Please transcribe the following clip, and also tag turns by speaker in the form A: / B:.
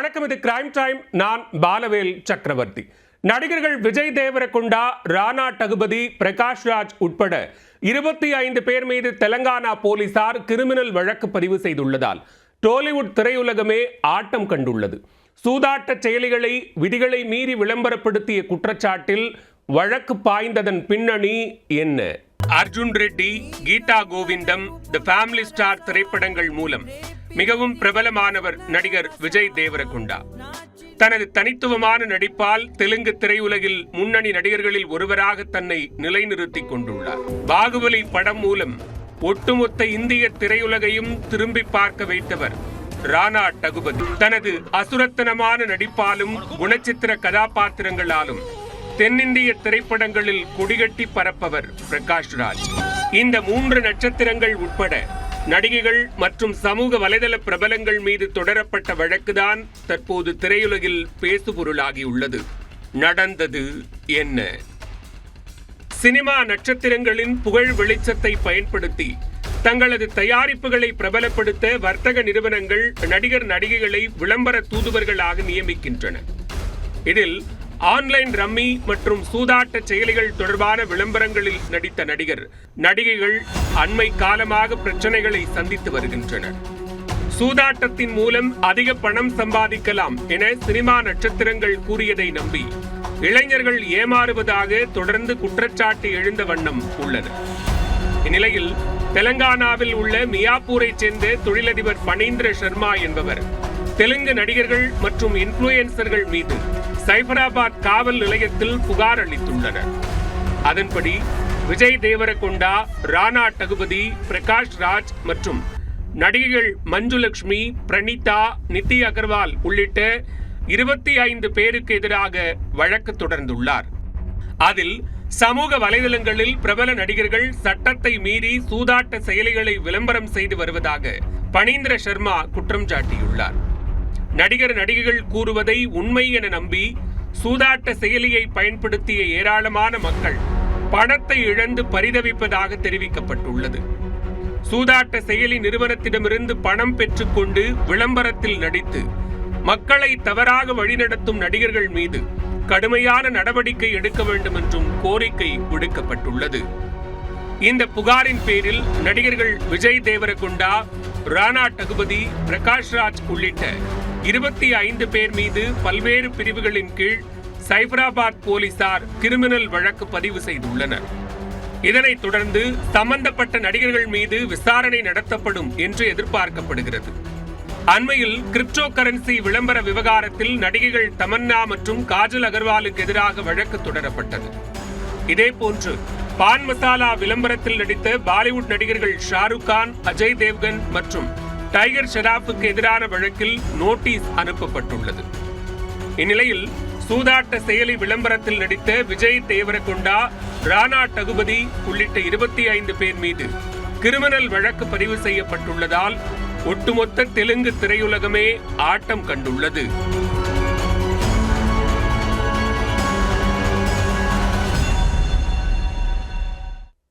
A: வணக்கம், இது crime time. நான் பாலவேல் சக்கரவர்த்தி. நடிகர்கள் விஜய் தேவரகொண்டா, ராணா டகுபதி, பிரகாஷ் ராஜ் உட்பட 25 பேர் மீது தெலங்கானா போலீசார் கிரிமினல் வழக்கு பதிவு செய்துள்ளதால் டோலிவுட் திரையுலகமே ஆட்டம் கண்டுள்ளது. சூதாட்ட செயலிகளை விதிகளை மீறி விளம்பரப்படுத்திய குற்றச்சாட்டில் வழக்கு பாய்ந்ததன் பின்னணி என்ன? Arjun Reddy, Geetha Govindam, the family star திரைப்படங்கள் மூலம் மிகவும் பிரபலமானவர் நடிகர் விஜய் தேவரகொண்டா. தனது தனித்துவமான நடிப்பால் தெலுங்கு திரையுலகில் முன்னணி நடிகர்களில் ஒருவராக தன்னை நிலைநிறுத்திக் கொண்டுள்ளார். பாகுபலி படம் மூலம் ஒட்டுமொத்த இந்திய திரையுலகையும் திரும்பி பார்க்க வைத்தவர் ராணா டகுபதி. தனது அசுரத்தனமான நடிப்பாலும் குணச்சித்திர கதாபாத்திரங்களாலும் தென்னிந்திய திரைப்படங்களில் கொடிகட்டி பரப்பவர் பிரகாஷ் ராஜ். இந்த 3 நட்சத்திரங்கள் உட்பட நடிகைகள் மற்றும் சமூக வலைதள பிரபலங்கள் மீது தொடரப்பட்ட வழக்குதான் தற்போது திரையுலகில் பேசுபொருளாகியுள்ளது. நடந்தது என்ன? சினிமா நட்சத்திரங்களின் புகழ் வெளிச்சத்தை பயன்படுத்தி தங்களது தயாரிப்புகளை பிரபலப்படுத்த வர்த்தக நிறுவனங்கள் நடிகர் நடிகைகளை விளம்பர தூதுவர்களாக நியமிக்கின்றன. இதில் ஆன்லைன் ரம்மி மற்றும் சூதாட்ட செயலிகள் தொடர்பான விளம்பரங்களில் நடித்த நடிகைகள் அண்மை காலமாக பிரச்சனைகளை சந்தித்து வருகின்றனர். சூதாட்டத்தின் மூலம் அதிக பணம் சம்பாதிக்கலாம் என சினிமா நட்சத்திரங்கள் கூறியதை நம்பி இளைஞர்கள் ஏமாறுவதாக தொடர்ந்து குற்றச்சாட்டு எழுந்த வண்ணம் உள்ளன. இந்நிலையில் தெலங்கானாவில் உள்ள மியாப்பூரை சேர்ந்த தொழிலதிபர் பனீந்திர சர்மா என்பவர் தெலுங்கு நடிகர்கள் மற்றும் இன்ஃப்ளூயன்சர்கள் மீது சைபராபாத் காவல் நிலையத்தில் புகார் அளித்துள்ளனர். அதன்படி விஜய் தேவரகொண்டா, ராணா டகுபதி, பிரகாஷ் ராஜ் மற்றும் நடிகைகள் மஞ்சுலட்சுமி, பிரணீதா, நித்தி அகர்வால் உள்ளிட்ட 25 பேருக்கு எதிராக வழக்கு தொடர்ந்துள்ளார். அதில் சமூக வலைதளங்களில் பிரபல நடிகர்கள் சட்டத்தை மீறி சூதாட்ட செயலிகளை விளம்பரம் செய்து வருவதாக பனீந்திர சர்மா குற்றம் சாட்டியுள்ளார். நடிகைகள் கூறுவதை உண்மை என நம்பி சூதாட்ட செயலியை பயன்படுத்திய ஏராளமான மக்கள் பணத்தை இழந்து பரிதவிப்பதாக தெரிவிக்கப்பட்டுள்ளது. சூதாட்ட செயலி நிறுவனத்திடமிருந்து பணம் பெற்றுக்கொண்டு விளம்பரத்தில் நடித்து மக்களை தவறாக வழிநடத்தும் நடிகர்கள் மீது கடுமையான நடவடிக்கை எடுக்க வேண்டும் என்றும் கோரிக்கை விடுக்கப்பட்டுள்ளது. இந்த புகாரின் பேரில் நடிகர்கள் விஜய் தேவரகொண்டா, ராணா டகுபதி, பிரகாஷ் ராஜ் உள்ளிட்ட 25 பேர் மீது பல்வேறு பிரிவுகளின் கீழ் சைபராபாத் போலீசார் கிரிமினல் வழக்கு பதிவு செய்துள்ளனர். இதனைத் தொடர்ந்து சம்பந்தப்பட்ட நடிகர்கள் மீது விசாரணை நடத்தப்படும் என்று எதிர்பார்க்கப்படுகிறது. அண்மையில் கிரிப்டோ கரன்சி விளம்பர விவகாரத்தில் நடிகைகள் தமன்னா மற்றும் காஜல் அகர்வாலுக்கு எதிராக வழக்கு தொடரப்பட்டது. இதேபோன்று பான் மசாலா விளம்பரத்தில் நடித்த பாலிவுட் நடிகர்கள் ஷாருக் கான், அஜய் தேவ்கன் மற்றும் டைகர் ஷெராஃபுக்கு எதிரான வழக்கில் நோட்டீஸ் அனுப்பப்பட்டுள்ளது. இந்நிலையில் சூதாட்ட செயலி விளம்பரத்தில் நடித்த விஜய் தேவரகொண்டா, ராணா டகுபதி உள்ளிட்ட 25 பேர் மீது கிரிமினல் வழக்கு பதிவு செய்யப்பட்டுள்ளதால் ஒட்டுமொத்த தெலுங்கு திரையுலகமே ஆட்டம் கண்டுள்ளது.